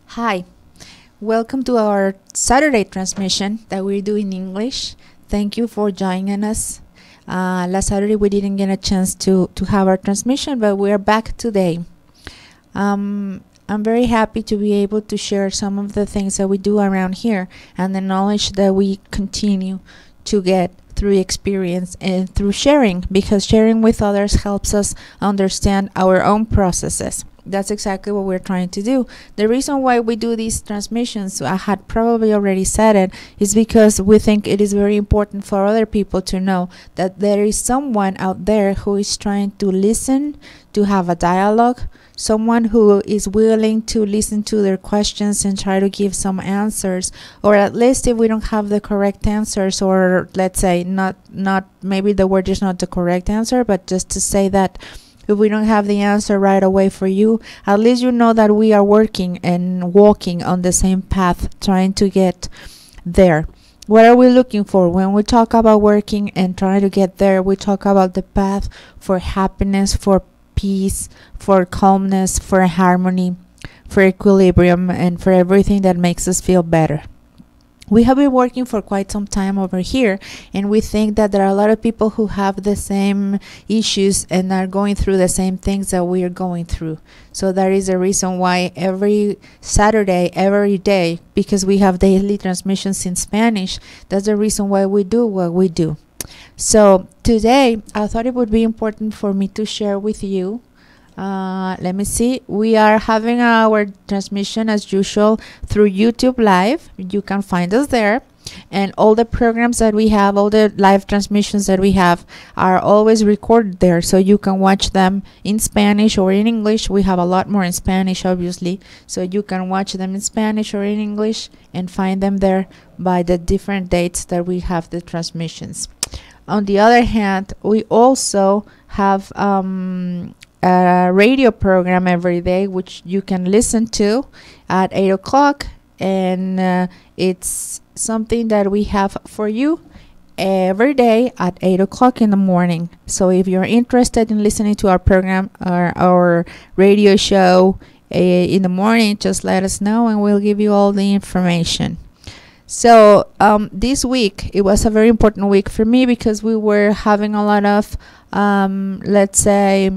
Hi, welcome to our Saturday transmission that we do in English. Thank you for joining us. Last Saturday we didn't get a chance to have our transmission, but we're back today. I'm very happy to be able to share some of the things that we do around here and the knowledge that we continue to get through experience and through sharing, because sharing with others helps us understand our own processes. That's exactly what we're trying to do. The reason why we do these transmissions, I had probably already said it, is because we think it is very important for other people to know that there is someone out there who is trying to listen, to have a dialogue, someone who is willing to listen to their questions and try to give some answers, or at least if we don't have the correct answers, or let's say not maybe the word is not the correct answer, but just to say that if we don't have the answer right away for you, at least you know that we are working and walking on the same path, trying to get there. What are we looking for? When we talk about working and trying to get there, we talk about the path for happiness, for peace, for calmness, for harmony, for equilibrium, and for everything that makes us feel better. We have been working for quite some time over here, and we think that there are a lot of people who have the same issues and are going through the same things that we are going through. So that is the reason why every Saturday, every day, because we have daily transmissions in Spanish, that's the reason why we do what we do. So today, I thought it would be important for me to share with you. Let me see. We are having our transmission as usual through YouTube Live. You can find us there. And all the programs that we have, all the live transmissions that we have are always recorded there. So you can watch them in Spanish or in English. We have a lot more in Spanish, obviously. So you can watch them in Spanish or in English and find them there by the different dates that we have the transmissions. On the other hand, we also have a radio program every day, which you can listen to at 8 o'clock. And it's something that we have for you every day at 8 o'clock in the morning. So if you're interested in listening to our program or our radio show in the morning, just let us know and we'll give you all the information. So this week, it was a very important week for me because we were having a lot of, let's say,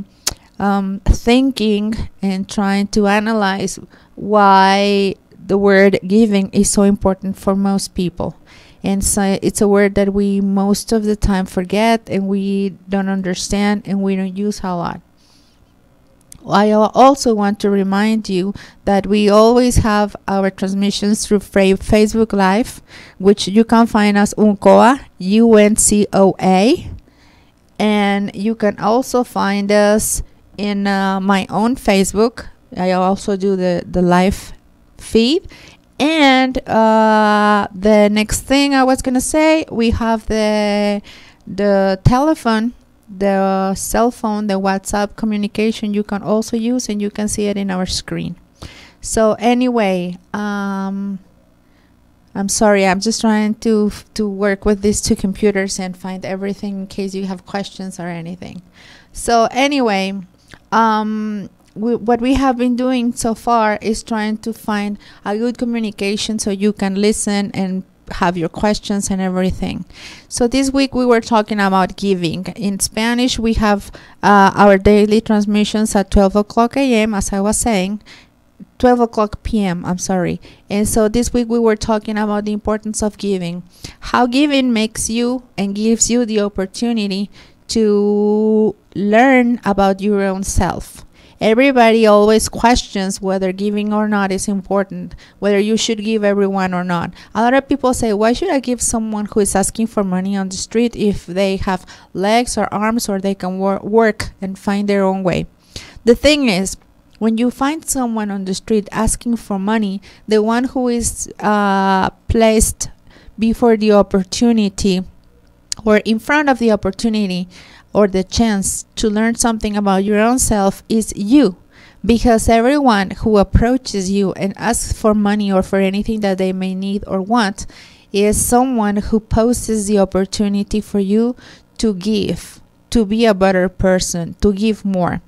thinking and trying to analyze why the word giving is so important for most people. And so it's a word that we most of the time forget and we don't understand and we don't use a lot. I also want to remind you that we always have our transmissions through Facebook Live, which you can find us Uncoa, UNCOA, and you can also find us in my own Facebook. I also do the live feed. And the next thing I was gonna say, we have the telephone, the cell phone, the WhatsApp communication you can also use, and you can see it in our screen. So anyway, I'm sorry, I'm just trying to work with these two computers and find everything in case you have questions or anything. So anyway, what we have been doing so far is trying to find a good communication so you can listen and have your questions and everything. So this week we were talking about giving. In Spanish, we have our daily transmissions at 12 o'clock a.m., as I was saying, 12 o'clock p.m., I'm sorry. And so this week we were talking about the importance of giving, how giving makes you and gives you the opportunity to learn about your own self. Everybody always questions whether giving or not is important, whether you should give everyone or not. A lot of people say, why should I give someone who is asking for money on the street if they have legs or arms or they can work and find their own way? The thing is, when you find someone on the street asking for money, the one who is placed before the opportunity or in front of the opportunity or the chance to learn something about your own self is you, because everyone who approaches you and asks for money or for anything that they may need or want is someone who poses the opportunity for you to give, to be a better person, to give more.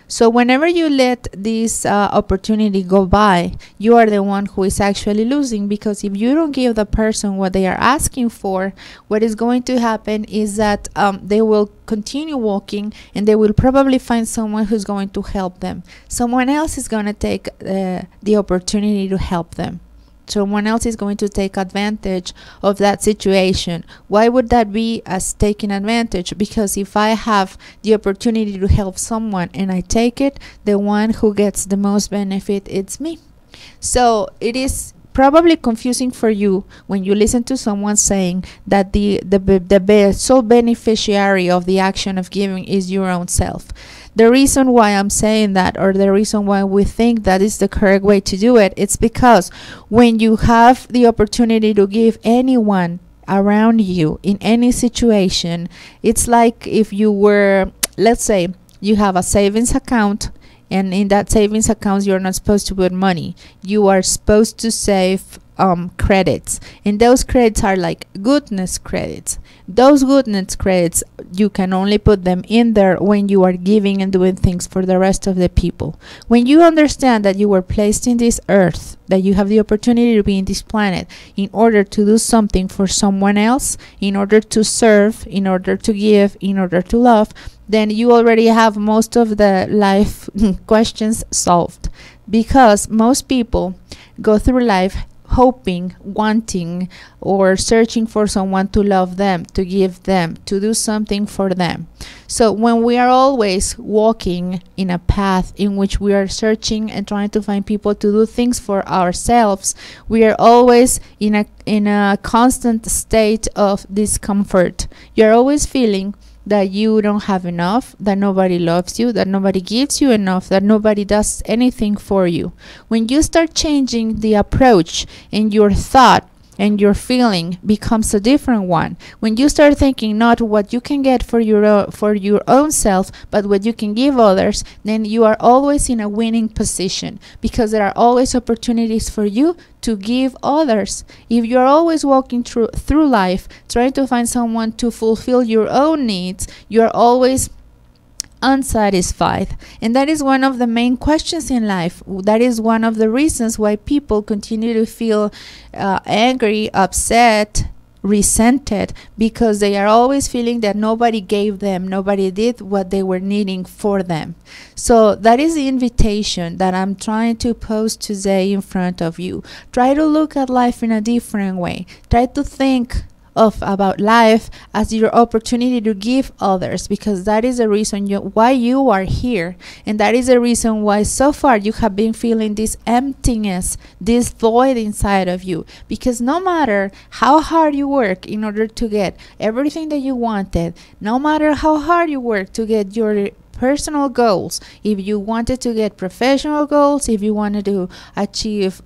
So whenever you let this opportunity go by, you are the one who is actually losing, because if you don't give the person what they are asking for, what is going to happen is that they will continue walking, and they will probably find someone who's going to help them. Someone else is going to take the opportunity to help them. Someone else is going to take advantage of that situation. Why would that be as taking advantage? Because if I have the opportunity to help someone and I take it, the one who gets the most benefit, it's me. So it is probably confusing for you when you listen to someone saying that the sole beneficiary of the action of giving is your own self. The reason why I'm saying that, or the reason why we think that is the correct way to do it, it's because when you have the opportunity to give anyone around you in any situation, it's like if you were, let's say you have a savings account, and in that savings account you're not supposed to put money. You are supposed to save credits, and those credits are like goodness credits. Those goodness credits, you can only put them in there when you are giving and doing things for the rest of the people. When you understand that you were placed in this earth, that you have the opportunity to be in this planet in order to do something for someone else, in order to serve, in order to give, in order to love, then you already have most of the life questions solved. Because most people go through life hoping, wanting, or searching for someone to love them, to give them, to do something for them. So when we are always walking in a path in which we are searching and trying to find people to do things for ourselves, we are always in a constant state of discomfort. You're always feeling that you don't have enough, that nobody loves you, that nobody gives you enough, that nobody does anything for you. When you start changing the approach, and your thought and your feeling becomes a different one, when you start thinking not what you can get for your own self, but what you can give others, then you are always in a winning position, because there are always opportunities for you to give others. If you're always walking through life trying to find someone to fulfill your own needs, you're always unsatisfied. And that is one of the main questions in life. That is one of the reasons why people continue to feel angry, upset, resented, because they are always feeling that nobody gave them, nobody did what they were needing for them. So that is the invitation that I'm trying to pose today in front of you. Try to look at life in a different way. Try to think about life as your opportunity to give others, because that is the reason why you are here, and that is the reason why so far you have been feeling this emptiness, this void inside of you. Because no matter how hard you work in order to get everything that you wanted, no matter how hard you work to get your personal goals, if you wanted to get professional goals, if you wanted to achieve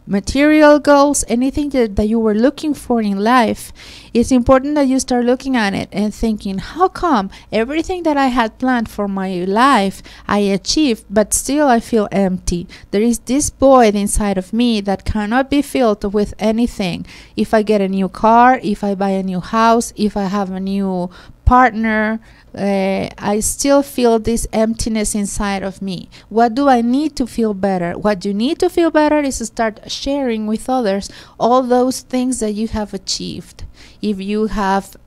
material goals, anything that you were looking for in life, it's important that you start looking at it and thinking, how come everything that I had planned for my life I achieved, but still I feel empty? There is this void inside of me that cannot be filled with anything. If I get a new car, if I buy a new house, if I have a new partner, I still feel this emptiness inside of me. What do I need to feel better? What you need to feel better is to start sharing with others all those things that you have achieved. If you have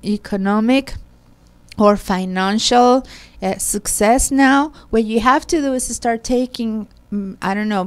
economic or financial success now, what you have to do is to start taking,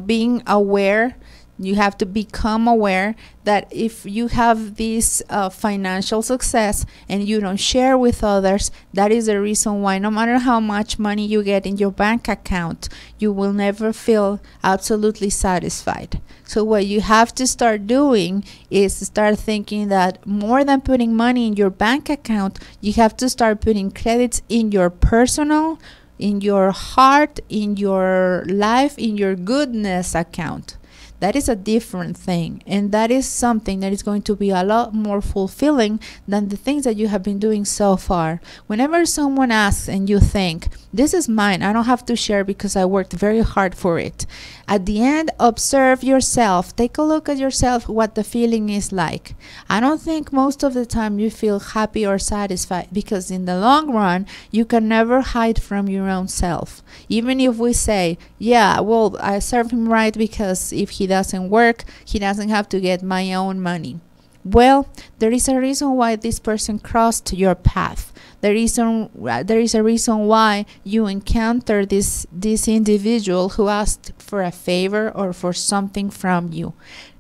being aware. You have to become aware that if you have this financial success and you don't share with others, that is the reason why no matter how much money you get in your bank account, you will never feel absolutely satisfied. So what you have to start doing is start thinking that more than putting money in your bank account, you have to start putting credits in your personal, in your heart, in your life, in your goodness account. That is a different thing, and that is something that is going to be a lot more fulfilling than the things that you have been doing so far. Whenever someone asks and you think, this is mine, I don't have to share because I worked very hard for it. At the end, observe yourself. Take a look at yourself, what the feeling is like. I don't think most of the time you feel happy or satisfied, because in the long run, you can never hide from your own self. Even if we say, yeah, well, I serve him right because if he doesn't work, he doesn't have to get my own money. Well, there is a reason why this person crossed your path. There is a reason why you encounter this individual who asked for a favor or for something from you.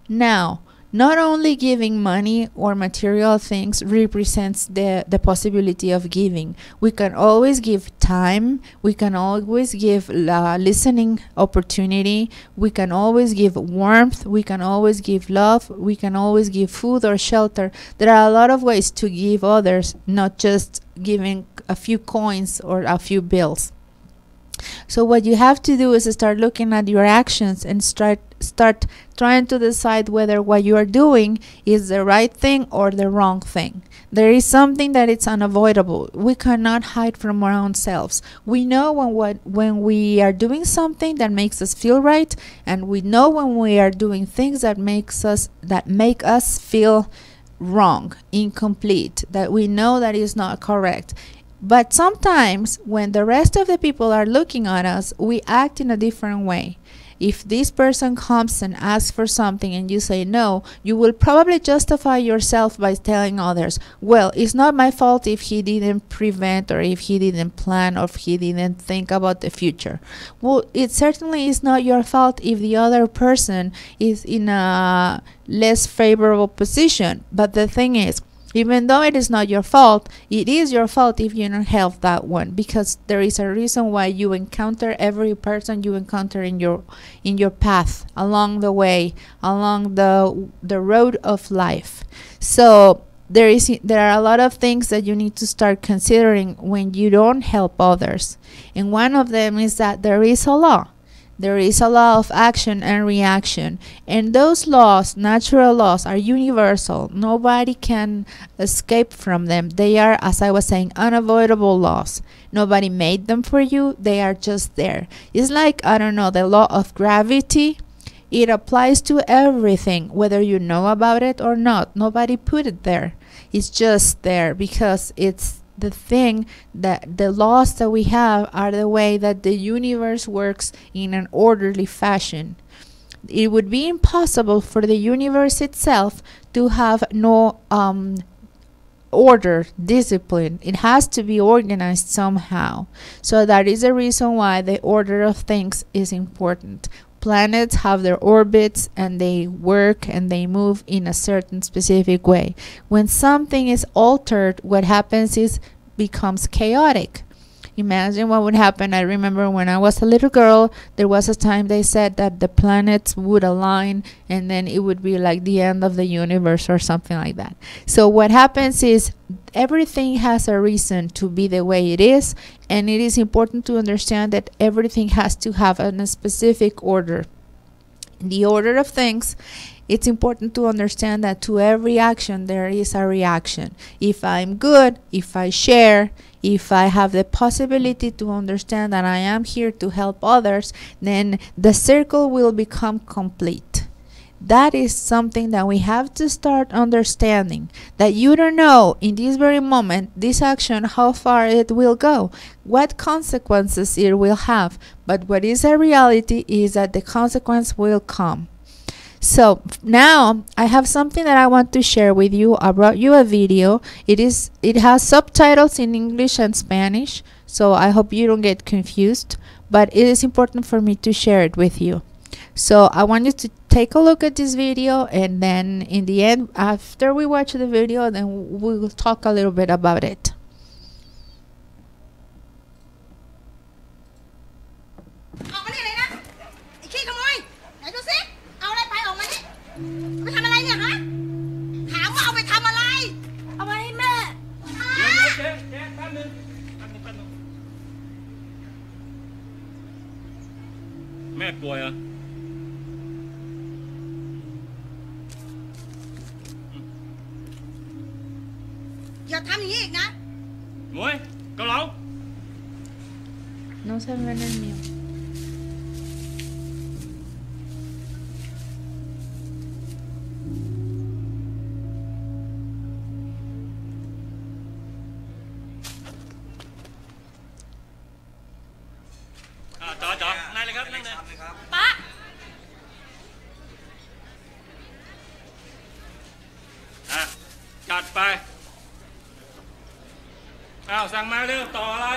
Now, not only giving money or material things represents the possibility of giving. We can always give time. We can always give listening opportunity. We can always give warmth. We can always give love. We can always give food or shelter. There are a lot of ways to give others, not just giving a few coins or a few bills. So what you have to do is start looking at your actions and start trying to decide whether what you are doing is the right thing or the wrong thing. There is something that it's unavoidable. We cannot hide from our own selves. We know when we are doing something that makes us feel right, and we know when we are doing things that make us feel wrong, incomplete, that we know that is not correct. But sometimes when the rest of the people are looking at us, we act in a different way. If this person comes and asks for something and you say no, you will probably justify yourself by telling others, well, it's not my fault if he didn't prevent, or if he didn't plan, or if he didn't think about the future. Well, it certainly is not your fault if the other person is in a less favorable position. But the thing is, even though it is not your fault, it is your fault if you don't help that one, because there is a reason why you encounter every person you encounter in your path along the way, along the road of life. So there are a lot of things that you need to start considering when you don't help others, and one of them is that there is a law. There is a law of action and reaction, and those laws, natural laws, are universal. Nobody can escape from them. They are, as I was saying, unavoidable laws. Nobody made them for you. They are just there. It's like, I don't know, the law of gravity. It applies to everything, whether you know about it or not. Nobody put it there. It's just there because it's the thing that the laws that we have are the way that the universe works in an orderly fashion. It would be impossible for the universe itself to have no order, discipline. It has to be organized somehow. So that is the reason why the order of things is important. Planets have their orbits and they work and they move in a certain specific way. When something is altered, what happens is becomes chaotic. Imagine what would happen. I remember when I was a little girl, there was a time they said that the planets would align and then it would be like the end of the universe or something like that. So what happens is everything has a reason to be the way it is, and it is important to understand that everything has to have a specific order. In the order of things, it's important to understand that to every action there is a reaction. If I'm good, if I share, if I have the possibility to understand that I am here to help others, then the circle will become complete. That is something that we have to start understanding, that you don't know in this very moment, this action, how far it will go, what consequences it will have. But what is a reality is that the consequence will come. So now I have something that I want to share with you. I brought you a video. It has subtitles in English and Spanish, so I hope you don't get confused, but it is important for me to share it with you. So I want you to take a look at this video, and then in the end, after we watch the video, then we will talk a little bit about it. ทำอย่างนี้อีกนะ Muối, cao lẩu. No se ven el mío. Chọn, này là gấp, này. ป๊า จัดไปสั่งมาเร็วต่ออะไร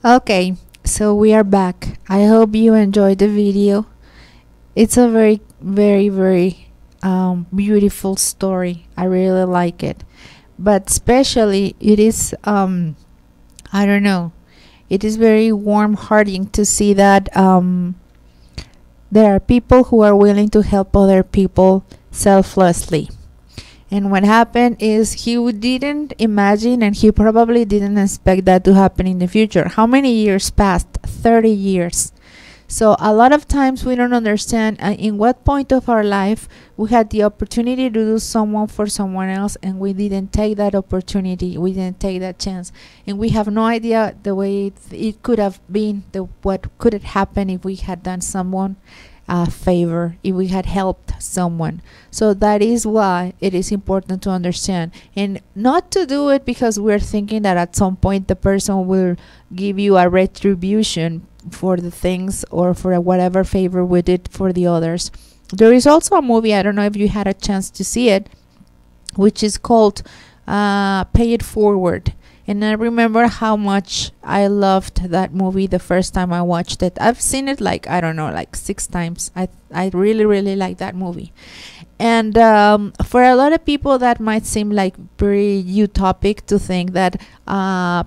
Okay, so we are back. I hope you enjoyed the video. It's a very, very, very beautiful story. I really like it. But especially it is, I don't know, it is very warm-hearting to see that there are people who are willing to help other people selflessly. And what happened is he didn't imagine, and he probably didn't expect that to happen in the future. How many years passed? 30 years. So a lot of times we don't understand in what point of our life we had the opportunity to do someone for someone else, and we didn't take that opportunity, we didn't take that chance, and we have no idea the way it could have been, what could have happened if we had done someone a favor, if we had helped someone. So that is why it is important to understand, and not to do it because we're thinking that at some point the person will give you a retribution for the things or for whatever favor we did for the others. There is also a movie, I don't know if you had a chance to see it, which is called Pay It Forward. And I remember how much I loved that movie the first time I watched it. I've seen it like, I don't know, like 6 times. I really, really like that movie. And for a lot of people that might seem like very utopic to think that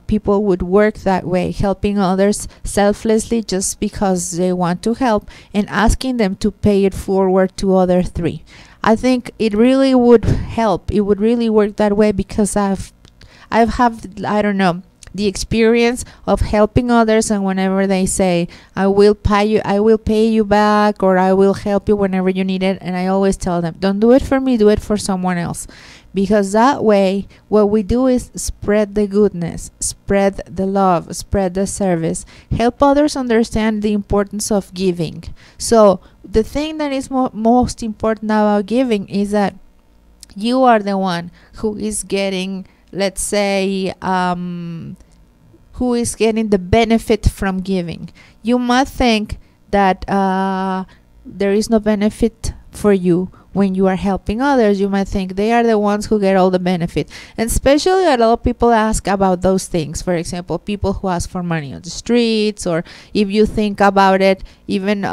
people would work that way, helping others selflessly just because they want to help and asking them to pay it forward to other 3. I think it really would help. It would really work that way because I've had, I don't know, the experience of helping others, and whenever they say I will pay you back, or I will help you whenever you need it, and I always tell them, don't do it for me, do it for someone else, because that way what we do is spread the goodness, spread the love, spread the service, help others understand the importance of giving. So the thing that is most important about giving is that you are the one who is getting, let's say, who is getting the benefit from giving. You might think that there is no benefit for you when you are helping others, you might think they are the ones who get all the benefit. And especially a lot of people ask about those things. For example, people who ask for money on the streets, or if you think about it, even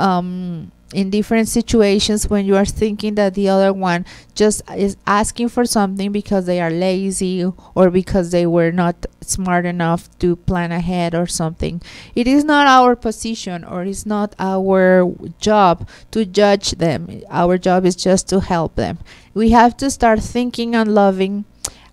in different situations when you are thinking that the other one just is asking for something because they are lazy or because they were not smart enough to plan ahead or something. It is not our position, or it's not our job to judge them. Our job is just to help them. We have to start thinking and loving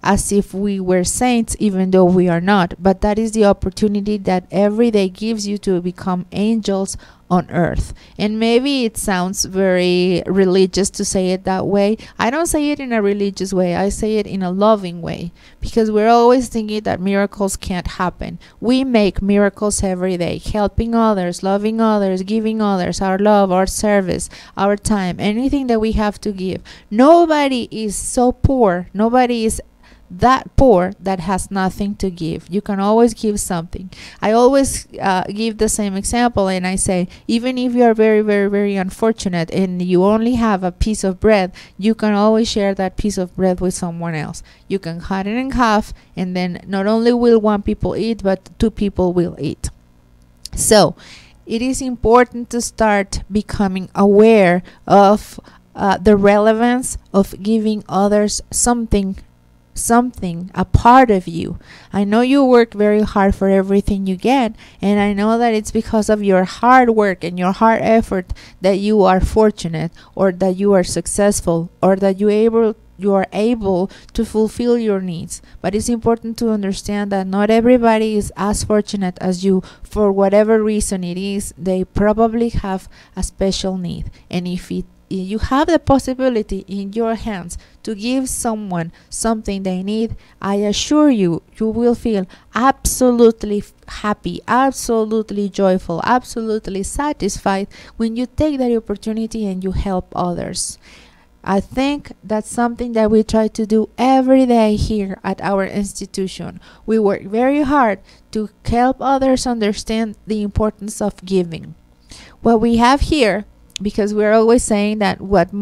as if we were saints, even though we are not. But that is the opportunity that every day gives you to become angels on earth. And maybe it sounds very religious to say it that way. I don't say it in a religious way. I say it in a loving way, because we're always thinking that miracles can't happen. We make miracles every day, helping others, loving others, giving others our love, our service, our time, anything that we have to give. Nobody is so poor. Nobody is that poor that has nothing to give. You can always give something. I always give the same example, and I say, even if you are very, very, very unfortunate and you only have a piece of bread, you can always share that piece of bread with someone else. You can cut it in half, and then not only will one people eat, but two people will eat. So it is important to start becoming aware of the relevance of giving others something, a part of you. I know you work very hard for everything you get, and I know that it's because of your hard work and your hard effort that you are fortunate, or that you are successful, or that you are able to fulfill your needs. But it's important to understand that not everybody is as fortunate as you. For whatever reason it is, they probably have a special need, and if you have the possibility in your hands to give someone something they need, I assure you, you will feel absolutely happy, absolutely joyful, absolutely satisfied when you take that opportunity and you help others. I think that's something that we try to do every day here at our institution. We work very hard to help others understand the importance of giving. What we have here, because we're always saying that what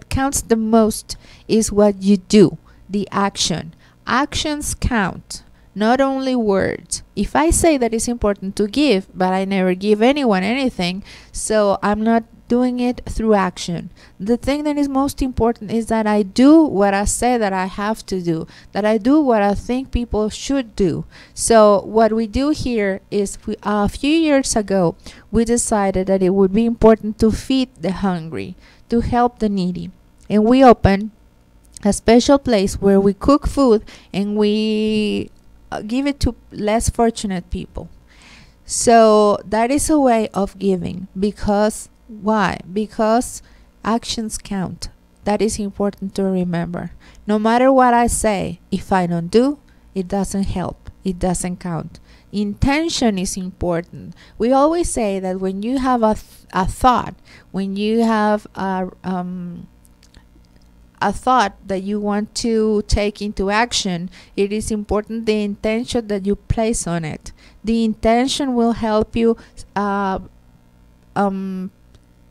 counts the most is what you do, the action. Actions count, not only words. If I say that it's important to give, but I never give anyone anything, so I'm not doing it through action. The thing that is most important is that I do what I say that I have to do, that I do what I think people should do. So what we do here is, a few years ago, we decided that it would be important to feed the hungry, to help the needy. And we opened a special place where we cook food and we give it to less fortunate people. So that is a way of giving. Because why? Because actions count. That is important to remember. No matter what I say, if I don't do, it doesn't help. It doesn't count. Intention is important. We always say that when you have a thought, when you have a thought that you want to take into action, it is important the intention that you place on it. The intention will help you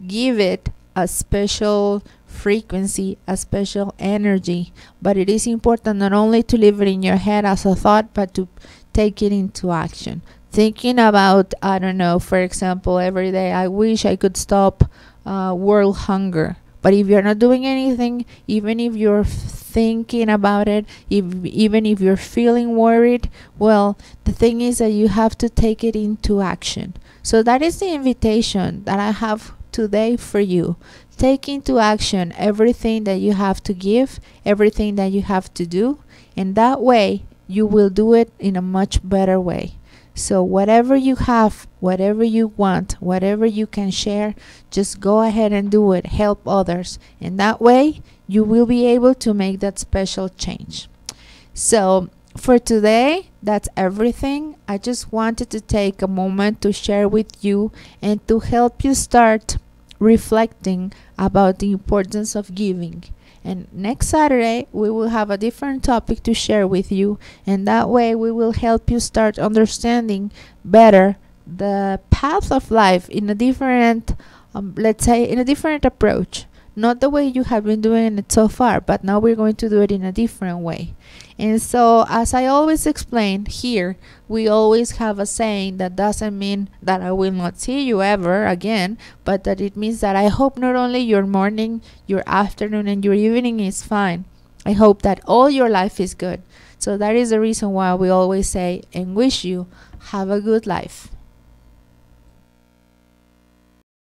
give it a special frequency, a special energy. But it is important not only to leave it in your head as a thought, but to take it into action. Thinking about, I don't know, for example, every day, I wish I could stop world hunger. But if you're not doing anything, even if you're thinking about it, even if you're feeling worried, well, the thing is that you have to take it into action. So that is the invitation that I have today for you. Take into action everything that you have to give, everything that you have to do, and that way you will do it in a much better way. So whatever you have, whatever you want, whatever you can share, just go ahead and do it. Help others, and that way you will be able to make that special change. So for today, that's everything. I just wanted to take a moment to share with you and to help you start reflecting about the importance of giving. And next Saturday, we will have a different topic to share with you, and that way we will help you start understanding better the path of life in a different, let's say, in a different approach. not the way you have been doing it so far, but now we're going to do it in a different way. And so, as I always explain here, we always have a saying that doesn't mean that I will not see you ever again, but that it means that I hope not only your morning, your afternoon, and your evening is fine. I hope that all your life is good. So that is the reason why we always say and wish you have a good life.